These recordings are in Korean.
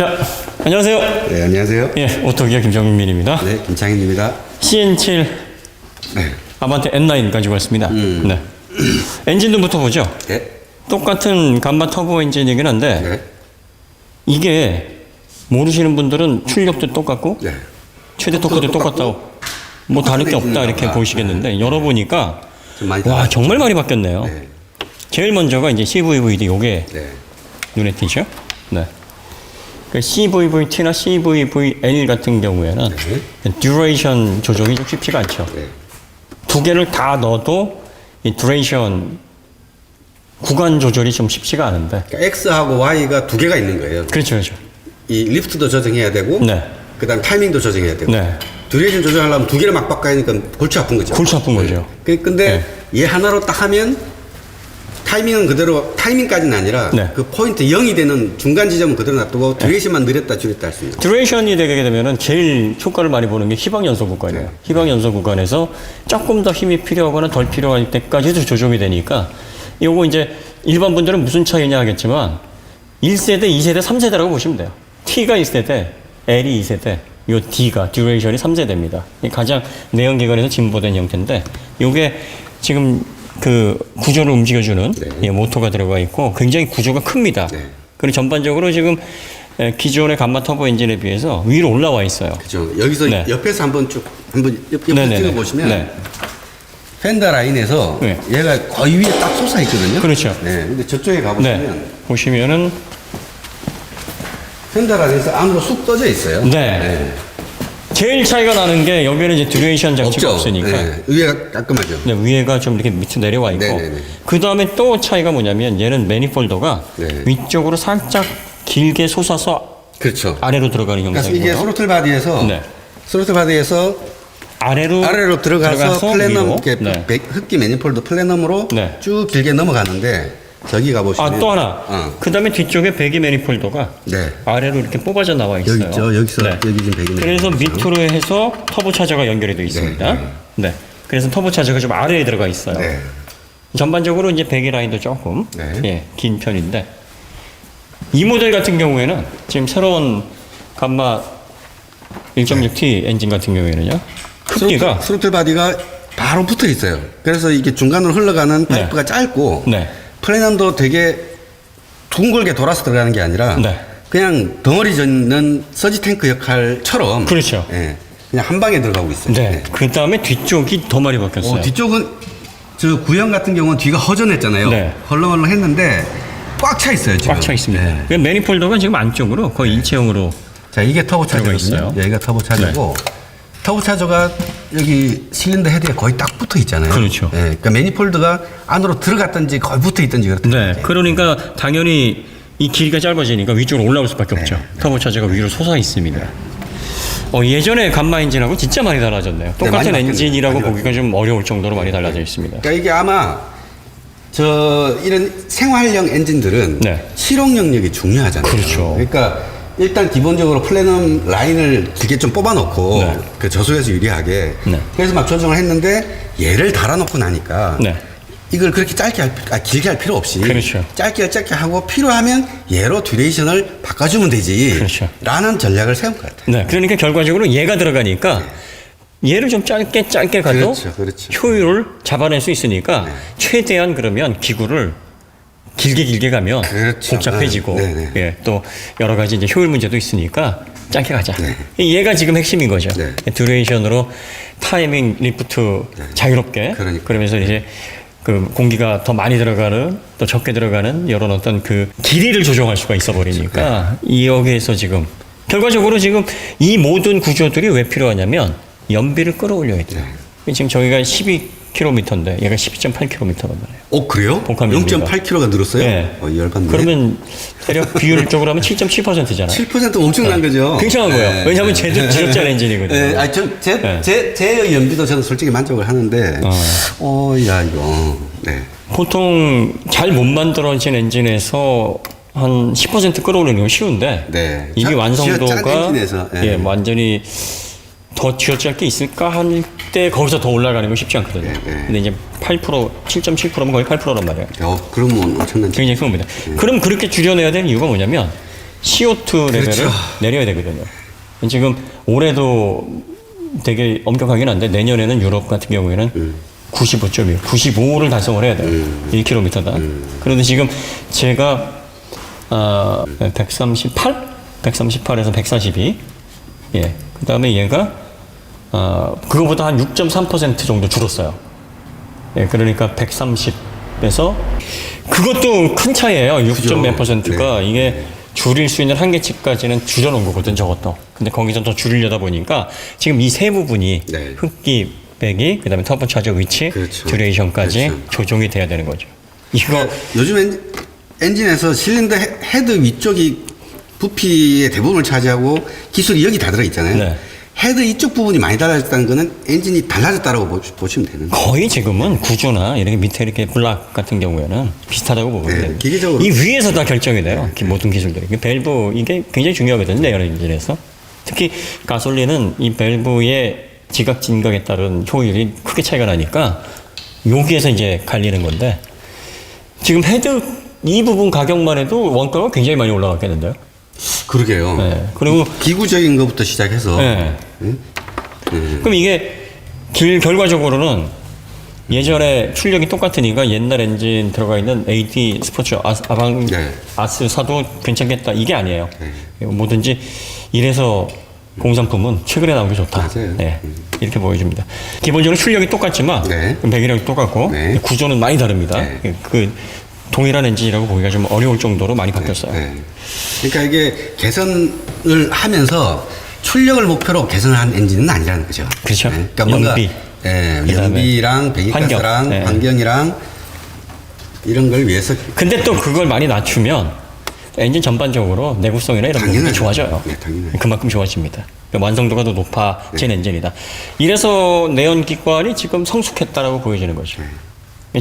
자, 안녕하세요. 네, 안녕하세요. 예, 오토기아 김정민입니다. 네, 김창현입니다. CN7 네. 아반떼 N9 가지고 왔습니다. 네. 엔진부터 보죠. 네. 똑같은 감마 터보 엔진이긴 한데 네. 이게 모르시는 분들은 출력도 똑같고 네. 최대 토크도 똑같다고 뭐 다를 게 없다 이렇게 보시겠는데 열어보니까 좀 많이 와 달라졌죠. 정말 많이 바뀌었네요. 네. 제일 먼저가 이제 CVVD 요게 네. 눈에 띄죠. 네. 그 CVVT나 CVVL 같은 경우에는 듀레이션 조정이 좀 쉽지가 않죠. 네. 두 개를 다 넣어도 이 듀레이션 구간 조절이 좀 쉽지가 않은데. 그러니까 X하고 Y가 두 개가 있는 거예요. 그렇죠, 그렇죠. 이 리프트도 조정해야 되고, 네. 그다음 타이밍도 조정해야 되고. 네. 듀레이션 조정하려면 두 개를 막 바꿔야 하니까 골치 아픈 거죠. 골치 아픈 거죠. 근데 얘 하나로 딱 하면 타이밍은 그대로, 타이밍까지는 아니라 네. 그 포인트 0이 되는 중간 지점은 그대로 놔두고 듀레이션만 늘렸다 줄였다 할 수 있는. 듀레이션이 되게 되면은 제일 효과를 많이 보는 게 희방 연소 구간이에요. 희방 연소 구간에서 조금 더 힘이 필요하거나 덜 필요할 때까지도 조정이 되니까 요거 이제 일반 분들은 무슨 차이냐 하겠지만 1세대, 2세대, 3세대라고 보시면 돼요. T가 1세대, L이 2세대, 요 D가 듀레이션이 3세대입니다. 가장 내연기관에서 진보된 형태인데 요게 지금 그 구조를 움직여주는 예, 모터가 들어가 있고 굉장히 구조가 큽니다. 네. 그리고 전반적으로 지금 기존의 감마 터보 엔진에 비해서 위로 올라와 있어요. 그죠. 여기서 네. 옆에서 한번 옆에 네네네. 찍어보시면 네. 펜더 라인에서 네. 얘가 거의 위에 딱 솟아 있거든요. 그렇죠. 네. 근데 저쪽에 가보시면 네. 보시면은 펜더 라인에서 안으로 쑥 떠져 있어요. 네. 제일 차이가 나는 게 여기는 이제 듀레이션 장치가 없죠. 없으니까 네. 위에가 깔끔하죠. 네, 위에가 좀 이렇게 밑으로 내려와 있고 네네네. 그 다음에 또 차이가 뭐냐면 얘는 매니폴더가 네. 위쪽으로 살짝 길게 솟아서 그렇죠. 아래로 들어가는 그래서 형상이고요. 이게 스로틀 바디에서 네. 스로틀 바디에서 아래로 들어가서 플래넘 위로. 이렇게 네. 흡기 매니폴드 플래넘으로 네. 쭉 길게 넘어가는데 저기 가보시면 아, 또 하나. 그 다음에 뒤쪽에 배기 매니폴더가 네. 아래로 이렇게 뽑아져 나와 있어요. 여기 있죠. 여기서 네. 여기 지금 배기 그래서 매니폴드. 밑으로 해서 터보 차저가 연결이 되어 있습니다. 네. 그래서 터보 차저가 좀 아래에 들어가 있어요. 네. 전반적으로 이제 배기 라인도 조금 네. 예, 긴 편인데 이 모델 같은 경우에는 지금 새로운 감마 1.6T 엔진 같은 경우에는요. 크기가 스로틀 바디가 바로 붙어 있어요. 그래서 이게 중간으로 흘러가는 파이프가 짧고 네. 플래넘도 되게 둥글게 돌아서 들어가는 게 아니라 네. 그냥 덩어리 젓는 서지 탱크 역할처럼 그렇죠. 예, 그냥 한 방에 들어가고 있어요. 네. 그 다음에 뒤쪽이 더 많이 바뀌었어요. 뒤쪽은 저 구형 같은 경우는 뒤가 허전했잖아요. 네. 헐렁헐렁 했는데 꽉 차 있어요. 지금. 꽉 차 있습니다. 네. 그 매니폴더가 지금 안쪽으로 거의 일체형으로 자, 이게 터보 들어가 차저거든요. 있어요. 네. 여기가 터보 차저고 터보 차저가 여기 실린더 헤드에 거의 딱 붙어 있잖아요. 그렇죠. 예, 그러니까 매니폴드가 안으로 들어갔든지 거의 붙어 있든지 그렇다. 네. 그러니까 당연히 이 길이가 짧아지니까 위쪽으로 올라올 수밖에 없죠. 터보 차저가 위로 솟아 있습니다. 예전에 감마 엔진하고 진짜 많이 달라졌네요. 똑같은 많이 엔진이라고 바뀌었네요. 보기가 좀 어려울 정도로 많이 달라져 있습니다. 그러니까 이게 아마 이런 생활형 엔진들은 네. 실용 영역이 중요하잖아요. 그렇죠. 그러니까 일단 기본적으로 플래넘 라인을 길게 좀 뽑아놓고 네. 그 저속에서 유리하게 네. 그래서 막 조정을 했는데 얘를 달아놓고 나니까 네. 이걸 그렇게 길게 할 필요 없이 그렇죠. 짧게 하고 필요하면 얘로 듀레이션을 바꿔주면 되지 그렇죠. 라는 전략을 세운 것 같아요. 네. 그러니까 결과적으로 얘가 들어가니까 얘를 좀 짧게 가도 그렇죠. 효율을 잡아낼 수 있으니까 최대한 그러면 기구를 길게 가면 그렇죠. 복잡해지고 네, 네. 예, 또 여러 가지 이제 효율 문제도 있으니까 짧게 가자. 얘가 지금 핵심인 거죠. 네. 듀레이션으로 타이밍 리프트 자유롭게 그러니까. 그러면서 이제 그 공기가 더 많이 들어가는 또 적게 들어가는 이런 어떤 그 길이를 조정할 수가 있어 버리니까 여기에서 지금 결과적으로 지금 이 모든 구조들이 왜 필요하냐면 연비를 끌어올려야 돼요. 지금 저희가 12km인데 얘가 12.8km란 말이에요. 그래요? 복합입니다. 0.8kg가 늘었어요? 네. 열받네. 그러면 대략 비율적으로 하면 7.7%잖아요. 7% 엄청난 거죠. 굉장한 거예요. 왜냐하면 제조자 엔진이거든요. 네, 제 연비도 저는 솔직히 만족을 하는데, 야, 이거, 네. 보통 잘 못 만들어진 엔진에서 한 10% 끌어올리는 건 쉬운데 네. 이미 짠 완성도가 엔진에서, 예, 완전히 더 쥐어짤 게 있을까 할 때 거기서 더 올라가는 건 쉽지 않거든요. 근데 이제 8%, 7.7%면 거의 8%란 말이에요. 그러면 엄청난. 굉장히 큰 겁니다. 그럼 그렇게 줄여내야 되는 이유가 뭐냐면 CO2 레벨을 그렇죠. 내려야 되거든요. 지금 올해도 되게 엄격하긴 한데 내년에는 유럽 같은 경우에는 95.2, 95를 달성을 해야 돼요. 1km당. 그런데 지금 제가 138? 138에서 142. 예. 그 다음에 얘가 그거보다 한 6.3% 정도 줄었어요. 예, 그러니까 130에서 그것도 큰 차이예요. 6. 몇 %가 이게 줄일 수 있는 한계치까지는 줄여놓은 거거든, 저것도. 근데 거기서 더 줄이려다 보니까 지금 이 세 부분이 네. 흡기, 배기, 그 다음에 터보 차저 위치, 그렇죠. 듀레이션까지 그렇죠. 조정이 돼야 되는 거죠. 이거 요즘 엔진에서 실린더 헤드 위쪽이 부피의 대부분을 차지하고 기술이 여기 다 들어있잖아요. 네. 헤드 이쪽 부분이 많이 달라졌다는 거는 엔진이 달라졌다고 보시면 되는 거예요. 거의 지금은 구조나 이렇게 밑에 이렇게 블락 같은 경우에는 비슷하다고 보면 네, 돼요. 기계적으로. 이 위에서 다 결정이 돼요. 모든 기술들이. 그 밸브 이게 굉장히 중요하거든요. 에어 엔진에서. 특히 가솔린은 이 밸브의 지각 진각에 따른 효율이 크게 차이가 나니까 여기에서 이제 갈리는 건데 지금 헤드 이 부분 가격만 해도 원가가 굉장히 많이 올라갔겠는데요. 그러게요. 네. 그리고 기구적인 것부터 시작해서. 네. 그럼 이게 결과적으로는 예전에 출력이 똑같으니까 옛날 엔진 들어가 있는 AD 스포츠 아방 네. 아스 사도 괜찮겠다 이게 아니에요. 네. 뭐든지 이래서 공산품은 최근에 나온 게 좋다. 맞아요. 네. 이렇게 보여줍니다. 기본적으로 출력이 똑같지만 네. 배기량이 똑같고 네. 구조는 많이 다릅니다. 네. 그 동일한 엔진이라고 보기가 좀 어려울 정도로 많이 바뀌었어요. 네. 그러니까 이게 개선을 하면서 출력을 목표로 개선을 한 엔진은 아니라는 거죠. 그렇죠. 네. 그러니까 뭔가 연비. 예, 그다음에 연비랑 배기가스랑 환경. 네. 환경이랑 이런 걸 위해서 근데 또 그걸 많이 낮추면 엔진 전반적으로 내구성이나 이런 부분이 당연하죠. 좋아져요. 네, 당연하죠. 그만큼 좋아집니다. 그러니까 완성도가 더 높아진 엔진이다. 이래서 내연기관이 지금 성숙했다라고 보여지는 거죠.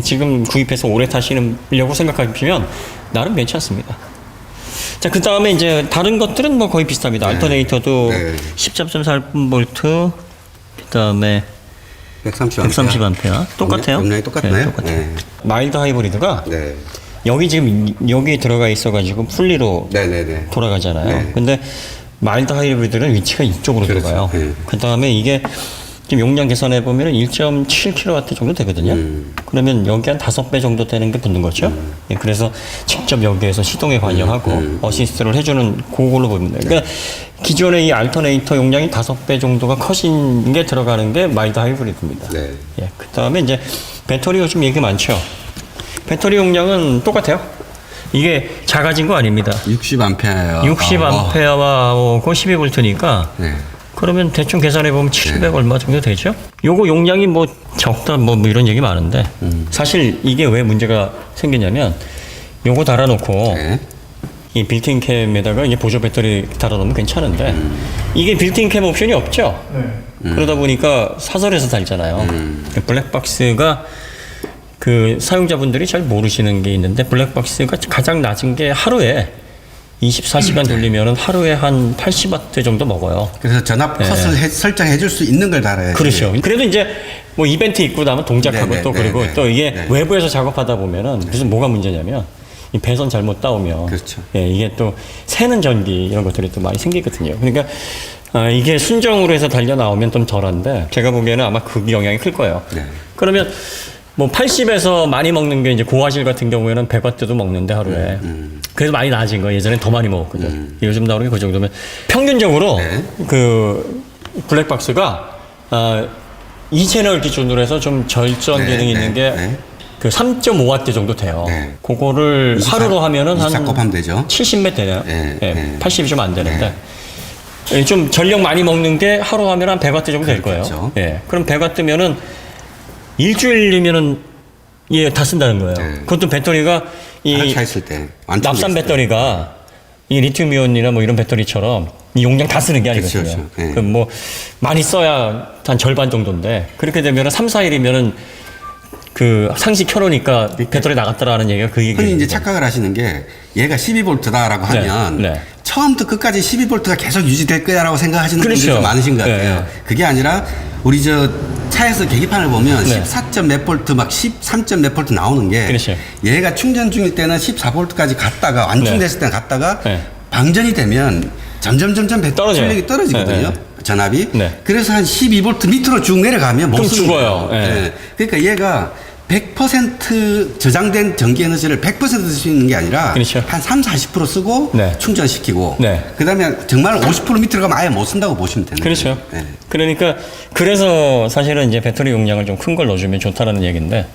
지금 구입해서 오래 타시려고 생각하시면 나름 괜찮습니다. 자, 그 다음에 이제 다른 것들은 뭐 거의 비슷합니다. 알터네이터도 네. 13.4V, 그 다음에 130A. 똑같아요. 용량이 똑같나요? 네, 똑같아요. 네. 마일드 하이브리드가 네. 여기 지금 여기 들어가 있어가지고 풀리로 네네네. 돌아가잖아요. 네. 근데 마일드 하이브리드는 위치가 이쪽으로 그렇죠. 들어가요. 네. 그 다음에 이게 지금 용량 계산해 보면 1.7kW 정도 되거든요. 그러면 여기 한 5배 정도 되는 게 붙는 거죠. 예, 그래서 직접 여기에서 시동에 관여하고 어시스트를 해주는 그걸로 보입니다. 그러니까 기존의 이 알터네이터 용량이 5배 정도가 커진 게 들어가는 게 마일드 하이브리드입니다. 네. 예, 그 다음에 이제 배터리 요즘 얘기 많죠. 배터리 용량은 똑같아요. 이게 작아진 거 아닙니다. 60A. 60A하고 12V니까 네. 그러면 대충 계산해 보면 700 얼마 정도 되죠? 요거 용량이 뭐 적다 뭐 이런 얘기 많은데 사실 이게 왜 문제가 생기냐면 요거 달아놓고 네. 이 빌트인 캠에다가 이제 보조 배터리 달아놓으면 괜찮은데 이게 빌트인 캠 옵션이 없죠? 그러다 보니까 사설에서 달잖아요. 블랙박스가 그 사용자분들이 잘 모르시는 게 있는데 블랙박스가 가장 낮은 게 하루에 24시간 돌리면은 하루에 한 80W 정도 먹어요. 그래서 전압 컷을 설정해 줄 수 있는 걸 달아야지. 그렇죠. 그래도 이제 뭐 이벤트 있고 나면 동작하고 네네, 또 그리고 네네, 또 이게 네. 외부에서 작업하다 보면은 무슨 뭐가 문제냐면 이 배선 잘못 따오면 그렇죠. 예, 이게 또 새는 전기 이런 것들이 또 많이 생기거든요. 그러니까 이게 순정으로 해서 달려 나오면 좀 덜한데 제가 보기에는 아마 그 영향이 클 거예요. 네. 그러면 뭐 80에서 많이 먹는 게 이제 고화질 같은 경우에는 100W도 먹는데 하루에 그래도 많이 낮은 거 예전에 더 많이 먹었거든. 요즘 나오는 게 그 정도면 평균적으로 네. 그 블랙박스가 2채널 기준으로 해서 좀 절전 네, 기능이 네, 있는 게 네. 그 3.5W 정도 돼요. 네. 그거를 24 하루로 하면은 한 24 곱하면 되죠. 70몇 되네요. 네, 예, 네. 80이 좀 안 되는데. 예, 좀 전력 많이 먹는 게 하루 하면 한 100W 정도 될 거예요. 그렇겠죠. 예. 그럼 100W면은 일주일이면은 예, 다 쓴다는 거예요. 네. 그것도 배터리가 하루 이 차 있을 때. 납산 배터리가 이 리튬이온이나 뭐 이런 배터리처럼 이 용량 다 쓰는 게 아니거든요. 그렇죠, 그렇죠. 네. 그럼 뭐 많이 써야 한 절반 정도인데 그렇게 되면은 3, 4일이면은 그 상시 켜놓으니까 배터리 나갔다라는 얘기가 그 얘기예요. 흔히 이제 착각을 하시는 게 얘가 12V다라고 하면 네. 처음부터 끝까지 12V가 계속 유지될 거야라고 생각하시는 그렇죠. 분들이 좀 많으신 것 같아요. 네. 그게 아니라 우리 저 차에서 계기판을 보면 네. 14점 몇 볼트 막 13점 몇 볼트 나오는 게 그렇죠. 얘가 충전 중일 때는 14V까지 갔다가 완충됐을 때는 갔다가 네. 방전이 되면 점점 배터리 떨어져요. 출력이 떨어지거든요. 네, 전압이. 네. 그래서 한 12V 밑으로 쭉 내려가면 못 그럼 쓰는 죽어요. 거예요. 네. 예. 그러니까 얘가 100% 저장된 전기 에너지를 100% 쓸 수 있는 게 아니라 그렇죠. 한 30-40% 쓰고 네. 충전시키고 네. 그다음에 정말 50% 밑으로 가면 아예 못 쓴다고 보시면 되는 그렇죠. 거예요. 예. 그러니까 그래서 사실은 이제 배터리 용량을 좀 큰 걸 넣어주면 좋다라는 얘기인데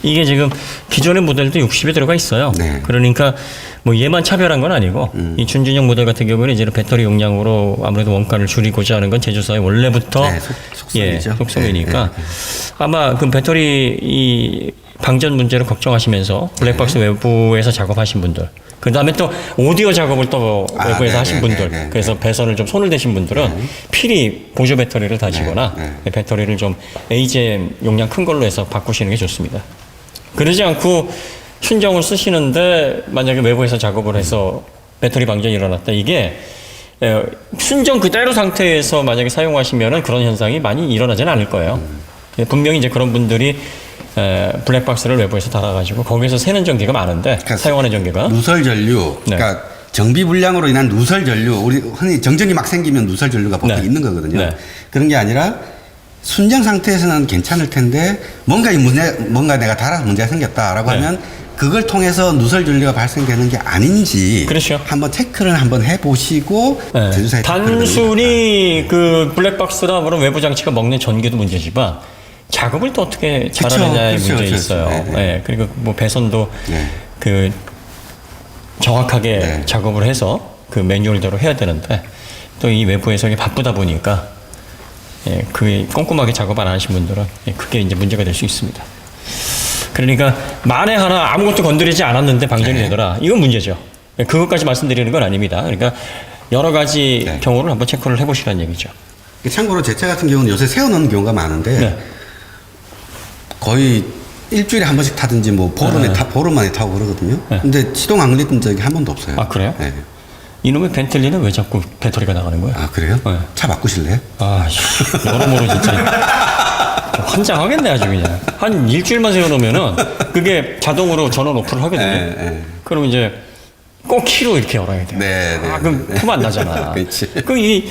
이게 지금 기존의 모델도 60에 들어가 있어요. 네. 그러니까 뭐 얘만 차별한 건 아니고 이 준준형 모델 같은 경우는 이제 배터리 용량으로 아무래도 원가를 줄이고자 하는 건 제조사의 원래부터 네, 속성이죠. 속성이니까 네. 아마 그 배터리 이 방전 문제를 걱정하시면서 블랙박스 외부에서 작업하신 분들 그 다음에 또 오디오 작업을 또 외부에서 하신 분들 그래서 배선을 좀 손을 대신 분들은 필히 보조 배터리를 다시거나 배터리를 좀 AGM 용량 큰 걸로 해서 바꾸시는 게 좋습니다. 그러지 않고 순정을 쓰시는데 만약에 외부에서 작업을 해서 배터리 방전이 일어났다 이게 순정 그대로 상태에서 만약에 사용하시면은 그런 현상이 많이 일어나지는 않을 거예요. 분명히 이제 그런 분들이 블랙박스를 외부에서 달아가지고 거기서 새는 전기가 많은데 그러니까 사용하는 전기가 누설 전류, 네. 그러니까 정비 불량으로 인한 누설 전류, 우리 흔히 정전이 막 생기면 누설 전류가 보통 네. 있는 거거든요. 네. 그런 게 아니라 순정 상태에서는 괜찮을 텐데 뭔가 내가 달아서 문제가 생겼다라고 네. 하면 그걸 통해서 누설 전류가 발생되는 게 아닌지 그렇죠. 한번 체크를 한번 해보시고 네. 제조사에 단순히 그 블랙박스나 그런 외부 장치가 먹는 전기도 문제지만 작업을 또 어떻게 잘하느냐의 그렇죠. 문제 그렇죠. 있어요. 네, 네. 네. 그리고 뭐 배선도 네. 그 정확하게 네. 작업을 해서 그 매뉴얼대로 해야 되는데 또 이 외부에서 이게 바쁘다 보니까 그 꼼꼼하게 작업 안 하신 분들은 그게 이제 문제가 될 수 있습니다. 그러니까 만에 하나 아무것도 건드리지 않았는데 방전이 네. 되더라. 이건 문제죠. 그것까지 말씀드리는 건 아닙니다. 그러니까 여러 가지 네. 경우를 한번 체크를 해보시라는 얘기죠. 참고로 제 차 같은 경우는 요새 세워놓는 경우가 많은데 네. 거의 일주일에 한 번씩 타든지 뭐 보름 만에 타고 그러거든요. 네. 근데 시동 안 걸렸던 적이 한 번도 없어요. 아, 그래요? 네. 이놈의 벤틀리는 왜 자꾸 배터리가 나가는 거야? 아 그래요? 네. 차 바꾸실래요? 아, 여러모로 진짜 환장하겠네 아주 그냥. 한 일주일만 세워놓으면은 그게 자동으로 전원 오프를 하거든요. 네. 그럼 이제 꼭 키로 이렇게 열어야 돼요. 네, 네, 그럼 네. 품 안 나잖아. 그렇지. 그럼 이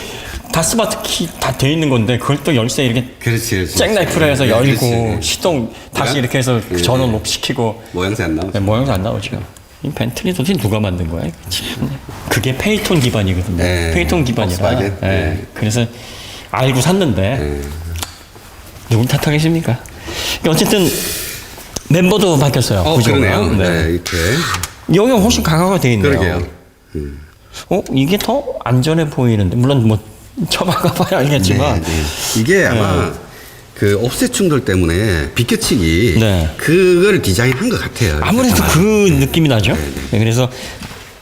다스마트 키 다 돼 있는 건데 그걸 또 열쇠 이렇게 그렇지. 잭나이프로 해서 네, 열고 그렇지. 네. 시동 다시 그래? 이렇게 해서 네. 전원 오프 시키고 모양새 안 나오죠. 모양도 안 나오죠. 이 벤틀리 도대체 누가 만든 거야? 참. 그게 페이톤 기반이거든요. 네. 페이톤 기반이라. 폭스바겐. 네. 네. 그래서 알고 샀는데 누굴 탓하겠습니까? 그러니까 어쨌든 멤버도 바뀌었어요. 구조가. 그러네요. 네. 네, 이렇게. 여기가 훨씬 강화가 돼 있네요. 그러게요. 이게 더 안전해 보이는데 물론 뭐 쳐박아봐야 알겠지만 네. 이게 아마 그 옵셋 충돌 때문에 비껴치기 네. 그걸 디자인한 것 같아요. 아무래도 그 느낌이 나죠. 네, 그래서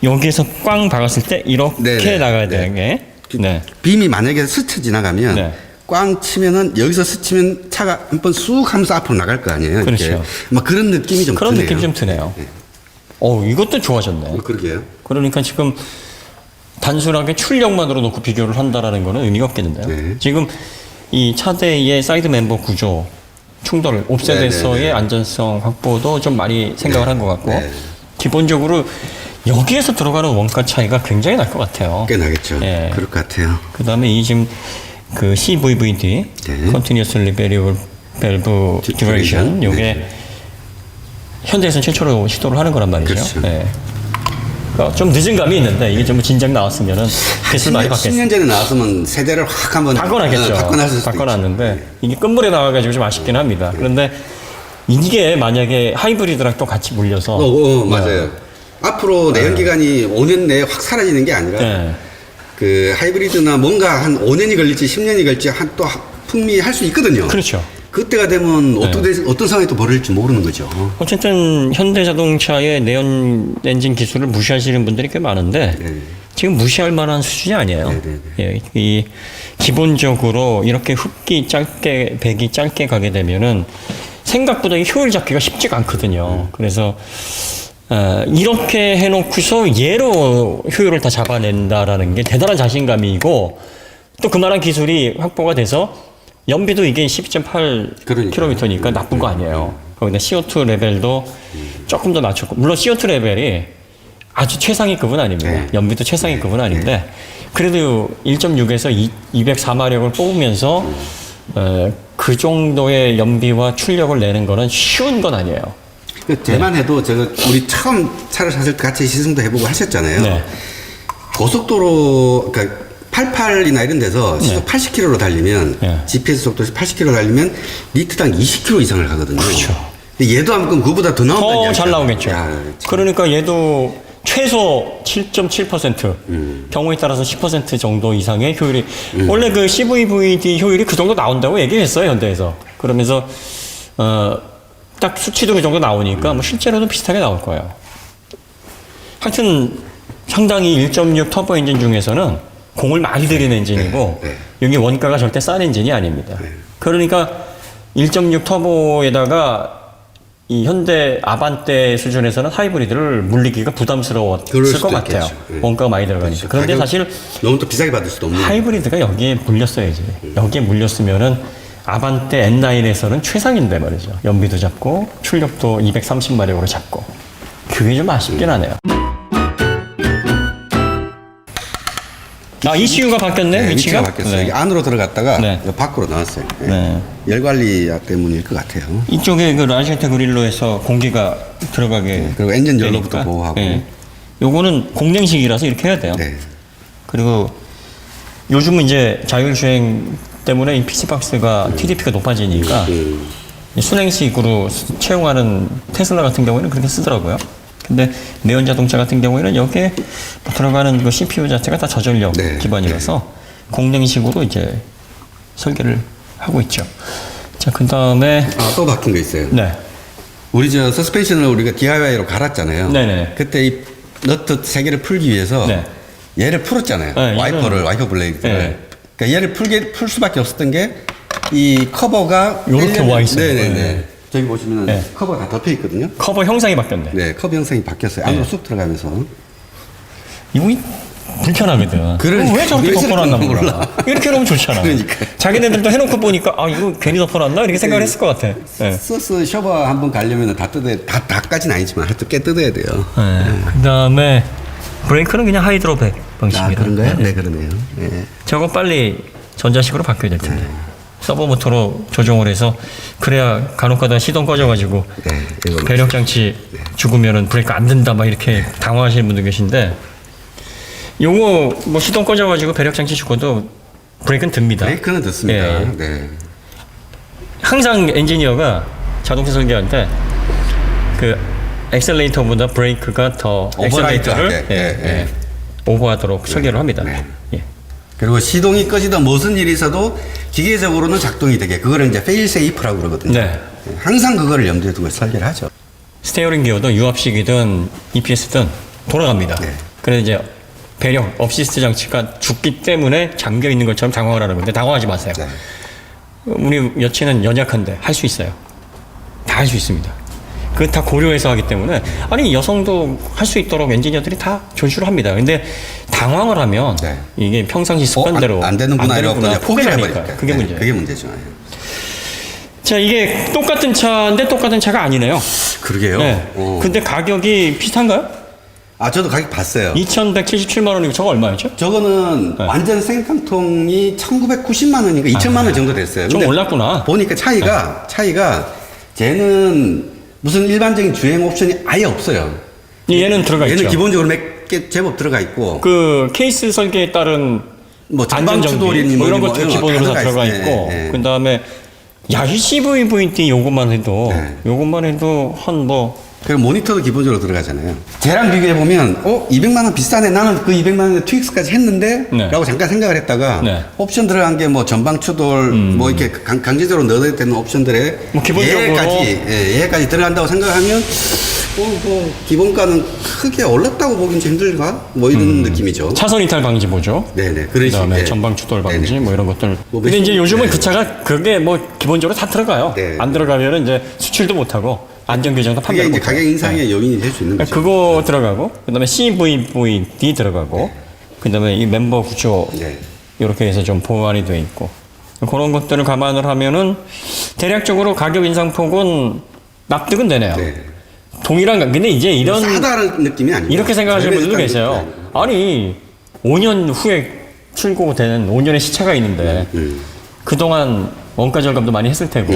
여기에서 꽝 박았을 때 이렇게 네, 네. 나가야 네. 되는 게. 네. 빔이 만약에 스쳐 지나가면 네. 꽝 치면은 여기서 스치면 차가 한번 쑥 하면서 앞으로 나갈 거 아니에요. 이렇게. 그렇죠. 막 그런 느낌이 좀 그런 드네요. 느낌이 좀 드네요. 네. 이것도 좋아졌네. 그러게요. 그러니까 지금 단순하게 출력만으로 놓고 비교를 한다라는 거는 의미가 없겠는데요. 네. 지금 이 차대의 사이드 멤버 구조, 충돌, 옵셋에서의 네. 안전성 확보도 좀 많이 생각을 한 것 같고, 네. 기본적으로 여기에서 들어가는 원가 차이가 굉장히 날 것 같아요. 꽤 나겠죠. 예. 그럴 것 같아요. 그 다음에 이 지금 그 CVVD, 네. Continuously Variable Valve Duration, 요게 네. 현대에서는 최초로 시도를 하는 거란 말이죠. 그렇죠. 네. 그러니까 좀 늦은 감이 있는데 이게 좀 진작 나왔으면은 기술 많이 바뀌었어요. 10년 전에 나왔으면 세대를 확 한번 바꿔놨겠죠. 바꿔놨을 수도 바꿔놨는데 이게 끝물에 나와가지고 좀 아쉽긴 합니다. 그런데 이게 만약에 하이브리드랑 또 같이 물려서 맞아요. 앞으로 내연기관이 5년 내에 확 사라지는 게 아니라 네. 그 하이브리드나 뭔가 한 5년이 걸릴지 10년이 걸릴지 또 풍미할 수 있거든요. 그렇죠. 그때가 되면 어떤 상황이 또 벌어질지 모르는 거죠. 어쨌든 현대자동차의 내연 엔진 기술을 무시하시는 분들이 꽤 많은데 네. 지금 무시할 만한 수준이 아니에요. 네, 네, 예, 이 기본적으로 이렇게 흡기 짧게 배기 짧게 가게 되면은 생각보다 이 효율 잡기가 쉽지가 않거든요. 그래서 이렇게 해놓고서 얘로 효율을 다 잡아낸다라는 게 대단한 자신감이고 또 그만한 기술이 확보가 돼서 연비도 이게 12.8km니까 나쁜 거 아니에요. 거기다 CO2 레벨도 조금 더 낮췄고 물론 CO2 레벨이 아주 최상위급은 아닙니다. 네. 연비도 최상위급은 아닌데 그래도 1.6에서 204마력을 뽑으면서 그 정도의 연비와 출력을 내는 거는 쉬운 건 아니에요. 제만 해도 제가 우리 처음 차를 샀을 때 같이 시승도 해보고 하셨잖아요. 네. 고속도로 그러니까 88이나 이런 데서 시속 80km로 달리면 네. GPS 속도에서 80km 달리면 리터당 20km 이상을 가거든요. 그렇죠. 근데 얘도 아무튼 그보다 더 나온다는 더 이야기잖아요. 잘 나오겠죠. 야, 참. 그러니까 얘도 최소 7.7% 경우에 따라서 10% 정도 이상의 효율이 원래 그 CVVD 효율이 그 정도 나온다고 얘기했어요 현대에서. 그러면서 딱 수치도 그 정도 나오니까 뭐 실제로도 비슷하게 나올 거예요. 하여튼 상당히 1.6 터보 엔진 중에서는 공을 많이 들인 엔진이고 네. 여기 원가가 절대 싼 엔진이 아닙니다. 그러니까 1.6 터보에다가 이 현대 아반떼 수준에서는 하이브리드를 물리기가 그럴 부담스러웠을 것 수도 같아요. 있겠죠. 네. 원가가 많이 들어가니까. 그런데 가격 사실 너무 또 비싸게 받을 수도 없는. 하이브리드가 여기에 물렸어야지. 여기에 물렸으면은 아반떼 N9에서는 최상인데 말이죠. 연비도 잡고 출력도 230마력으로 잡고. 그게 좀 아쉽긴 하네요. ECU가 바뀌었네, 네, 위치가? 바뀌었어요. 네. 이게 안으로 들어갔다가 네. 밖으로 나왔어요. 네. 네. 열 관리 때문일 것 같아요. 이쪽에 그 라제트 그릴로에서 공기가 들어가게. 그리고 엔진 열로부터 되니까. 보호하고. 네. 요거는 공랭식이라서 이렇게 해야 돼요. 네. 그리고 요즘은 이제 자율주행 때문에 이 PC박스가 TDP가 높아지니까 이 순행식으로 채용하는 테슬라 같은 경우에는 그렇게 쓰더라고요. 근데 내연 자동차 같은 경우에는 여기에 들어가는 그 CPU 자체가 다 저전력 네. 기반이라서 공랭식으로 이제 설계를 하고 있죠. 자, 그 다음에 또 바뀐 거 있어요. 네. 우리 저 서스펜션을 우리가 DIY로 갈았잖아요. 네네. 그때 이 너트 세 개를 풀기 위해서 네. 얘를 풀었잖아요. 네, 와이퍼 블레이드를. 네. 그러니까 얘를 풀 수밖에 없었던 게 이 커버가 요렇게 와 있어요. 네네네. 네. 저기 보시면 네. 커버가 다 덮여 있거든요. 커버 형상이 바뀌었네. 네, 커버 형상이 바뀌었어요. 안으로 쑥 들어가면서. 이거 불편하거든. 그러니까. 왜 저렇게 왜 덮어놨나 저렇게 몰라. 이렇게 해놓으면 좋잖아. 그러니까. 자기네들도 해놓고 보니까 이거 괜히 덮어놨나 이렇게 생각을 했을 것 같아. 네. 소스 셔버 한번 가려면 다 뜯어야 다까지는 아니지만 하여튼 꽤 뜯어야 돼요. 그 다음에 브레이크는 그냥 하이드로백 방식이라. 그런가요? 네, 그러네요. 네. 저거 빨리 전자식으로 바뀌어야 될 텐데. 서버 모터로 조종을 해서 그래야 간혹가다 시동 꺼져가지고 네, 이거 배력 장치 죽으면은 브레이크 안 된다 막 이렇게 당황하시는 분들 계신데 요거 뭐 시동 꺼져가지고 배력 장치 죽어도 브레이크는 듭니다. 브레이크는 듣습니다. 예. 네. 항상 엔지니어가 자동차 설계할 때 그 엑셀레이터보다 브레이크가 더 엑셀레이터를 오버라이트하게, 오버하도록 설계를 합니다. 네. 예. 그리고 시동이 꺼지던 무슨 일이 있어도 기계적으로는 작동이 되게 그거를 이제 페일 세이프라고 그러거든요. 네. 항상 그거를 염두에 두고 설계를 하죠. 스테어링 기어도 유압식이든 EPS든 돌아갑니다. 네. 그래서 이제 배력, 업시스트 장치가 죽기 때문에 잠겨 있는 것처럼 당황을 하는 건데 당황하지 마세요. 네. 우리 여친은 연약한데 할 수 있어요. 다 할 수 있습니다. 그거 다 고려해서 하기 때문에 아니 여성도 할 수 있도록 엔지니어들이 다 존수를 합니다. 근데 당황을 하면 네. 이게 평상시 습관대로 안 되는구나 이러고 그냥 포기를 하니까 해버리니까. 그게 문제예요. 그게 문제죠. 자, 이게 똑같은 차인데 똑같은 차가 아니네요. 그러게요. 네. 근데 가격이 비슷한가요? 저도 가격 봤어요. 2,177만 원이고 저거 얼마였죠? 저거는 완전 생깡통이 1,990만 원인가 2천만 원 정도 됐어요. 좀 근데 올랐구나. 보니까 차이가 쟤는 무슨 일반적인 주행 옵션이 아예 없어요. 얘는 들어가 얘는 있죠. 기본적으로 몇 개 제법 들어가 있고 그 케이스 설계에 따른 뭐 안전 추돌이니 뭐 이런 뭐 것들 이런 거 기본으로 다 들어가 있어요. 있고 네, 네. 그다음에 이 CVVD 요것만 해도 네. 요것만 해도 한 뭐 그리고 모니터도 기본적으로 들어가잖아요. 쟤랑 비교해 보면 200만 원 비싸네. 나는 그 200만 원에 트윅스까지 했는데 네. 라고 잠깐 생각을 했다가 네. 옵션 들어간 게 뭐 전방 추돌 뭐 이렇게 강제적으로 넣어야 되는 옵션들에 뭐 기본적으로 얘까지 들어간다고 생각하면 뭐 기본가는 크게 올랐다고 보긴 좀 힘들까? 뭐 이런 느낌이죠. 차선 이탈 방지 보조. 네네. 그런 그다음에 식의. 전방 추돌 방지 네네. 뭐 이런 것들. 뭐 근데 이제 몇십- 요즘은 네. 그 차가 그게 뭐 기본적으로 다 들어가요. 네. 안 들어가면은 이제 수출도 못 하고 안전 규정도 그게 판매를 이제 못 가격 해요. 인상의 요인이 될 수 있는 거죠. 그거 들어가고 그다음에 CVVD 들어가고 그다음에 이 멤버 구조 네. 이렇게 해서 좀 보완이 돼 있고 그런 것들을 감안을 하면은 대략적으로 가격 인상폭은 납득은 되네요. 네. 동일한, 근데 이제 이런, 싸다는 느낌이 아니에요. 이렇게 생각하시는 저희가 분들도 생각하는 계세요. 느낌이 아니에요. 아니, 5년 후에 출고되는 5년의 시차가 있는데, 그동안 원가 절감도 많이 했을 테고,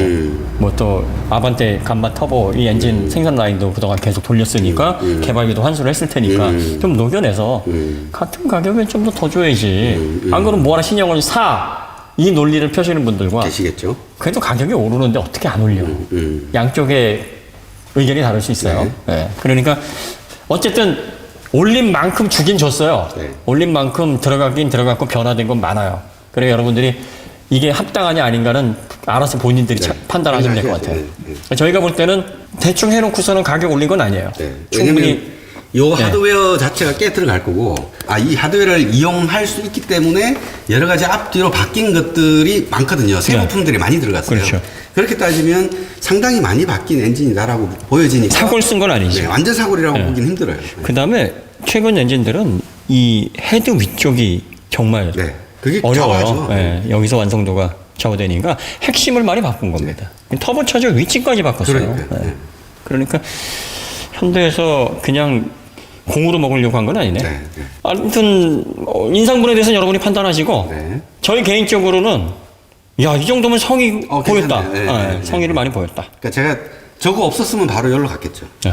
뭐 또 아반떼 감마 터보 이 엔진 생산 라인도 그동안 계속 돌렸으니까 개발비도 환수를 했을 테니까 좀 녹여내서 같은 가격에 좀 더 줘야지. 안 그러면 뭐하러 신형을 사! 이 논리를 펴시는 분들과 계시겠죠. 그래도 가격이 오르는데 어떻게 안 올려? 양쪽의 의견이 다를 수 있어요. 네. 그러니까 어쨌든 올린 만큼 주긴 줬어요. 네. 올린 만큼 들어가긴 들어갔고 변화된 건 많아요. 그래서 여러분들이 이게 합당하냐 아닌가는 알아서 본인들이 판단하시면 될 것 같아요. 저희가 볼 때는 대충 해놓고서는 가격 올린 건 아니에요. 네. 충분히 왜냐면 요 하드웨어 자체가 꽤 들어갈 거고, 이 하드웨어를 이용할 수 있기 때문에 여러 가지 앞뒤로 바뀐 것들이 많거든요. 새 네. 부품들이 많이 들어갔어요. 그렇죠. 그렇게 따지면 상당히 많이 바뀐 엔진이다라고 보여지니까. 사고를 쓴 건 아니죠. 네, 완전 사고리라고 보긴 힘들어요. 네. 그 다음에 최근 엔진들은 이 헤드 위쪽이 정말 네. 그게 어려워요. 좌우하죠. 네, 여기서 완성도가 좌우되니까 핵심을 많이 바꾼 겁니다. 터보차저 위치까지 바꿨어요. 그러니까요. 네. 그러니까 현대에서 그냥 공으로 먹으려고 한 건 아니네. 네, 네. 아무튼 인상분에 대해서는 여러분이 판단하시고 네. 저희 개인적으로는 야, 이 정도면 성의 보였다. 괜찮네요. 네, 아, 네, 네. 성의를 많이 보였다. 그러니까 제가 저거 없었으면 바로 여기로 갔겠죠. 네.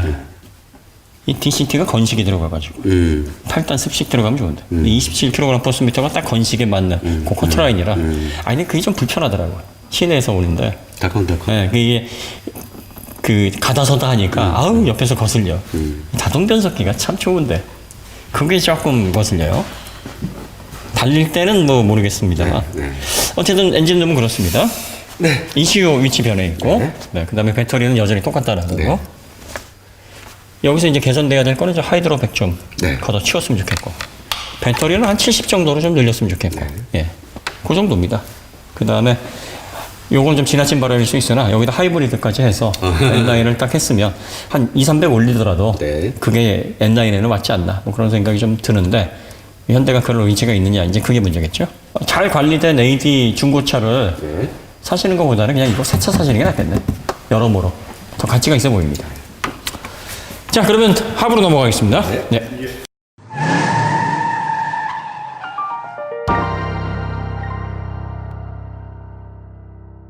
이 DCT가 건식이 들어가가지고 8단 습식 들어가면 좋은데 27kg 버스미터가 딱 건식에 맞는 그 커트라인이라 아니 근데 그게 좀 불편하더라고요. 시내에서 오는데 덜컹덜컹. 네, 그게 그 가다서다 하니까 아우 옆에서 거슬려. 자동 변속기가 참 좋은데 그게 조금 거슬려요. 달릴 때는 뭐 모르겠습니다만 네. 어쨌든 엔진룸은 그렇습니다. 네. ECU 위치 변해 있고 네, 그다음에 배터리는 여전히 똑같다는 거. 네. 여기서 이제 개선돼야 될 거는 이제 하이드로백 좀 네. 걷어 치웠으면 좋겠고 배터리는 한 70 정도로 좀 늘렸으면 좋겠고 예, 그 정도입니다. 그 다음에 요건 좀 지나친 발언일 수 있으나 여기다 하이브리드까지 해서 N9을 딱 했으면 한 2, 300 올리더라도 네. 그게 N9에는 맞지 않나 뭐 그런 생각이 좀 드는데 현대가 그런 의지가 있느냐 이제 그게 문제겠죠. 잘 관리된 AD 중고차를 네. 사시는 것보다는 그냥 이거 새 차 사시는 게 낫겠네. 여러모로 더 가치가 있어 보입니다. 자, 그러면 합으로 넘어가겠습니다. 네.